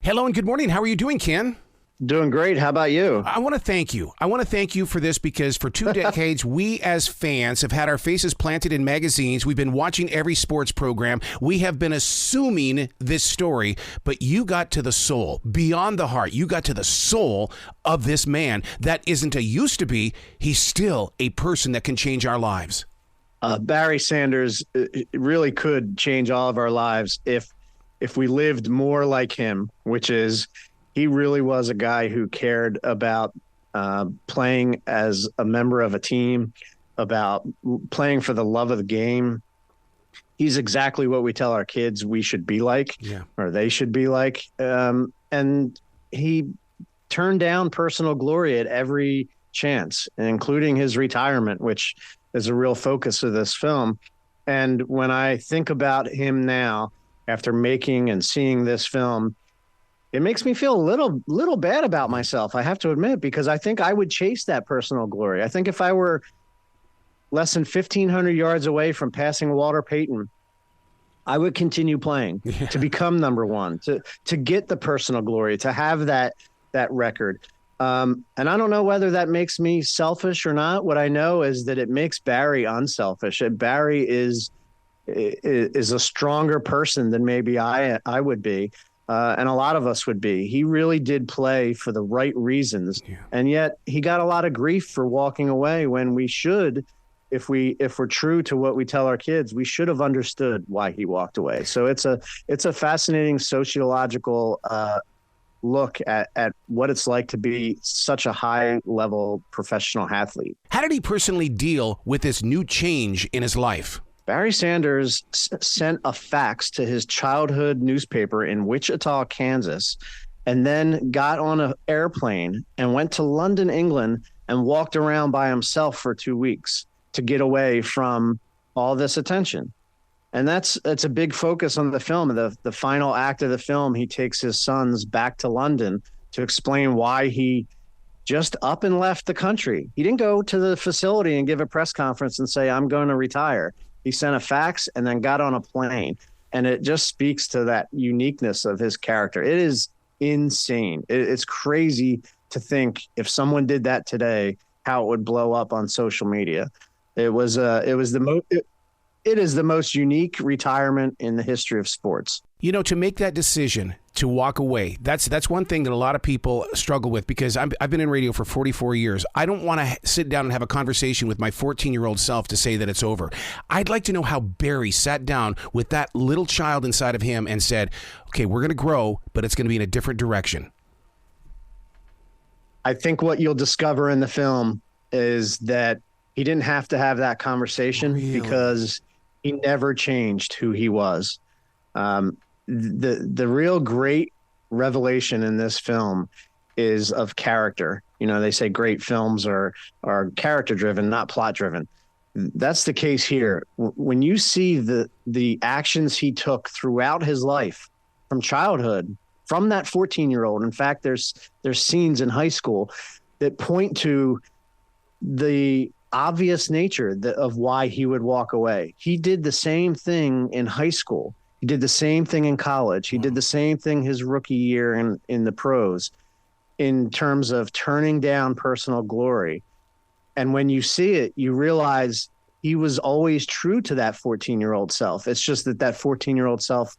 Hello and good morning. How are you doing, Ken? Doing great. How about you? I want to thank you. I want to thank you for this because for 2 decades, we as fans have had our faces planted in magazines. We've been watching every sports program. We have been assuming this story, but you got to the soul, beyond the heart. You got to the soul of this man that isn't a used to be. He's still a person that can change our lives. Barry Sanders really could change all of our lives if we lived more like him, which is he really was a guy who cared about playing as a member of a team, about playing for the love of the game. He's exactly what we tell our kids we should be like, or they should be like. And he turned down personal glory at every chance, including his retirement, which is a real focus of this film. And when I think about him now, after making and seeing this film, it makes me feel a little bad about myself, I have to admit, because I think I would chase that personal glory. I think if I were less than 1,500 yards away from passing Walter Payton, I would continue playing to become number one, to get the personal glory, to have that record. And I don't know whether that makes me selfish or not. What I know is that it makes Barry unselfish. Barry is a stronger person than maybe I would be, and a lot of us would be. He really did play for the right reasons, and yet he got a lot of grief for walking away when we should, if we're true to what we tell our kids, we should have understood why he walked away. So it's a fascinating sociological look at what it's like to be such a high-level professional athlete. How did he personally deal with this new change in his life? Barry Sanders sent a fax to his childhood newspaper in Wichita, Kansas, and then got on an airplane and went to London, England, and walked around by himself for 2 weeks to get away from all this attention. And that's a big focus on the film. The final act of the film, he takes his sons back to London to explain why he just up and left the country. He didn't go to the facility and give a press conference and say, I'm going to retire. He sent a fax and then got on a plane. And it just speaks to that uniqueness of his character. It is insane. It's crazy to think if someone did that today, how it would blow up on social media. It is the most unique retirement in the history of sports. You know, to make that decision to walk away, that's one thing that a lot of people struggle with, because I've been in radio for 44 years. I don't want to sit down and have a conversation with my 14-year-old self to say that it's over. I'd like to know how Barry sat down with that little child inside of him and said, okay, we're going to grow, but it's going to be in a different direction. I think what you'll discover in the film is that he didn't have to have that conversation because he never changed who he was. The real great revelation in this film is of character. You know, they say great films are character driven, not plot driven. That's the case here. When you see the actions he took throughout his life, from childhood, from that 14-year-old. In fact, there's scenes in high school that point to the obvious nature of why he would walk away. He did the same thing in high school. He did the same thing in college. He did the same thing his rookie year in the pros, in terms of turning down personal glory. And when you see it, you realize he was always true to that 14-year-old self. It's just that 14-year-old self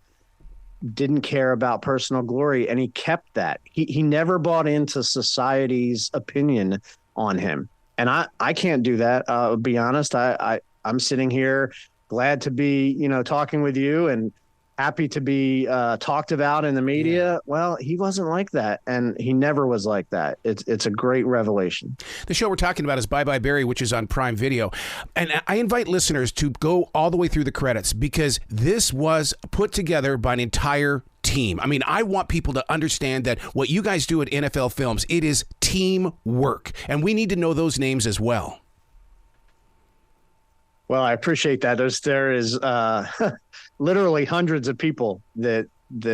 didn't care about personal glory, and he kept that. He never bought into society's opinion on him. And I can't do that. I'll be honest. I'm sitting here glad to be, talking with you and happy to be talked about in the media. Well, he wasn't like that, and he never was like that. It's a great revelation. The show we're talking about is Bye Bye Barry, which is on Prime Video. And I invite listeners to go all the way through the credits, because this was put together by an entire team. I mean, I want people to understand that what you guys do at NFL Films, it is teamwork, and we need to know those names as well. Well, I appreciate that. There is literally hundreds of people that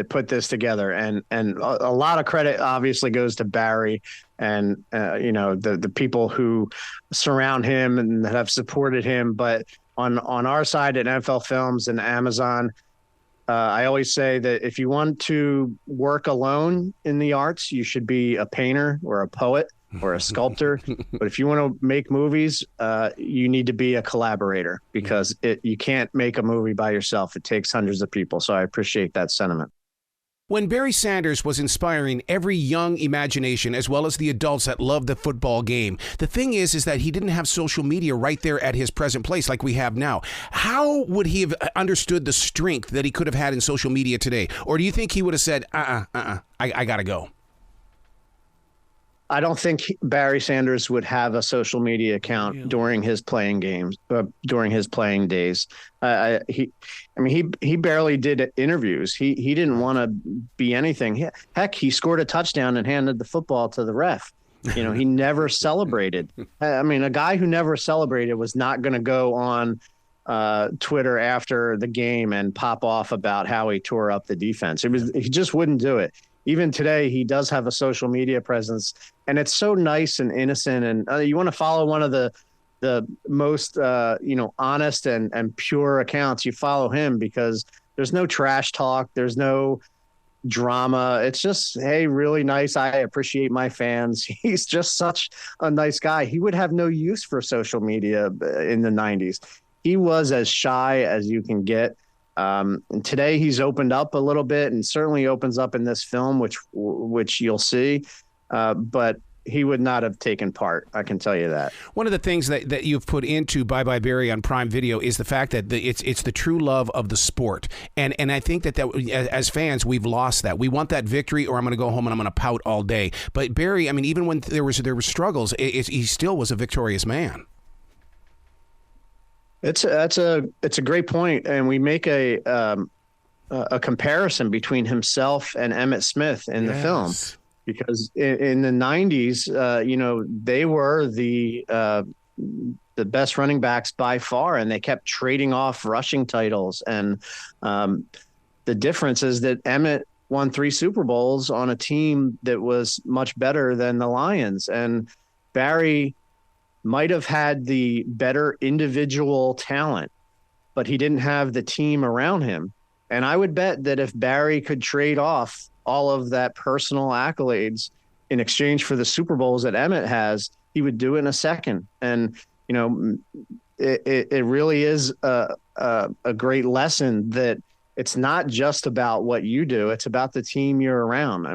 put this together, and a lot of credit obviously goes to Barry and the people who surround him and that have supported him. But on our side at NFL Films and Amazon, I always say that if you want to work alone in the arts, you should be a painter or a poet or a sculptor. But if you want to make movies, you need to be a collaborator, because you can't make a movie by yourself. It takes hundreds of people. So I appreciate that sentiment. When Barry Sanders was inspiring every young imagination as well as the adults that love the football game, the thing is that he didn't have social media right there at his present place like we have now. How would he have understood the strength that he could have had in social media today? Or do you think he would have said, I got to go? I don't think Barry Sanders would have a social media account during his playing games, during his playing days. He barely did interviews. He didn't want to be anything. Heck, he scored a touchdown and handed the football to the ref. He never celebrated. A guy who never celebrated was not going to go on Twitter after the game and pop off about how he tore up the defense. He just wouldn't do it. Even today, he does have a social media presence, and it's so nice and innocent. And you want to follow one of the most honest and pure accounts. You follow him because there's no trash talk, there's no drama. It's just, hey, really nice. I appreciate my fans. He's just such a nice guy. He would have no use for social media in the 90s. He was as shy as you can get. And today he's opened up a little bit, and certainly opens up in this film, which you'll see. But he would not have taken part. I can tell you that. One of the things that you've put into Bye Bye Barry on Prime Video is the fact that it's the true love of the sport. And I think that as fans, we've lost that. We want that victory, or I'm going to go home and I'm going to pout all day. But Barry, even when there were struggles, he still was a victorious man. It's a great point, and we make a comparison between himself and Emmitt Smith in the film, because in the 90s, they were the best running backs by far, and they kept trading off rushing titles. And the difference is that Emmitt won 3 Super Bowls on a team that was much better than the Lions, and Barry might have had the better individual talent, but he didn't have the team around him. And I would bet that if Barry could trade off all of that personal accolades in exchange for the Super Bowls that Emmitt has, he would do it in a second. And, it really is a great lesson that it's not just about what you do. It's about the team you're around.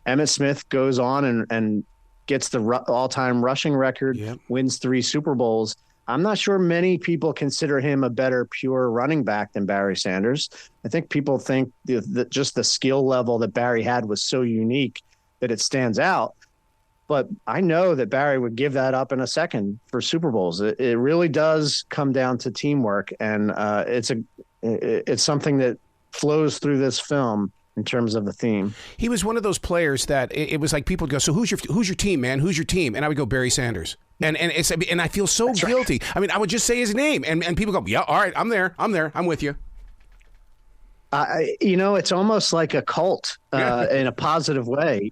Emmitt Smith goes on and gets the all-time rushing record, wins 3 Super Bowls. I'm not sure many people consider him a better pure running back than Barry Sanders. I think people think that just the skill level that Barry had was so unique that it stands out. But I know that Barry would give that up in a second for Super Bowls. It really does come down to teamwork, and it's something that flows through this film in terms of the theme. He was one of those players that it was like people would go, so who's your team, man? Who's your team? And I would go, Barry Sanders. And I feel so That's guilty. Right. I would just say his name, and people go, yeah, all right, I'm there, I'm with you. It's almost like a cult in a positive way.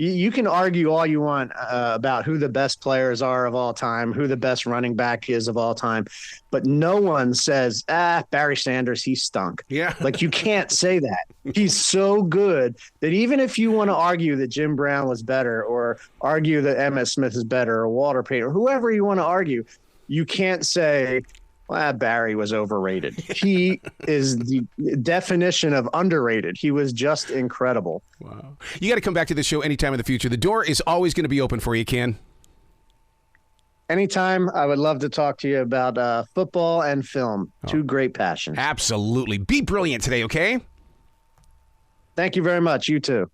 You can argue all you want about who the best players are of all time, who the best running back is of all time, but no one says, Barry Sanders, he stunk. Yeah. Like, you can't say that. He's so good that even if you want to argue that Jim Brown was better, or argue that Emmitt Smith is better, or Walter Payton, or whoever you want to argue, you can't say, Barry was overrated. He is the definition of underrated. He was just incredible. Wow. You got to come back to the show anytime in the future. The door is always going to be open for you, Ken. Anytime. I would love to talk to you about football and film. Two great passions. Absolutely. Be brilliant today, okay? Thank you very much. You too.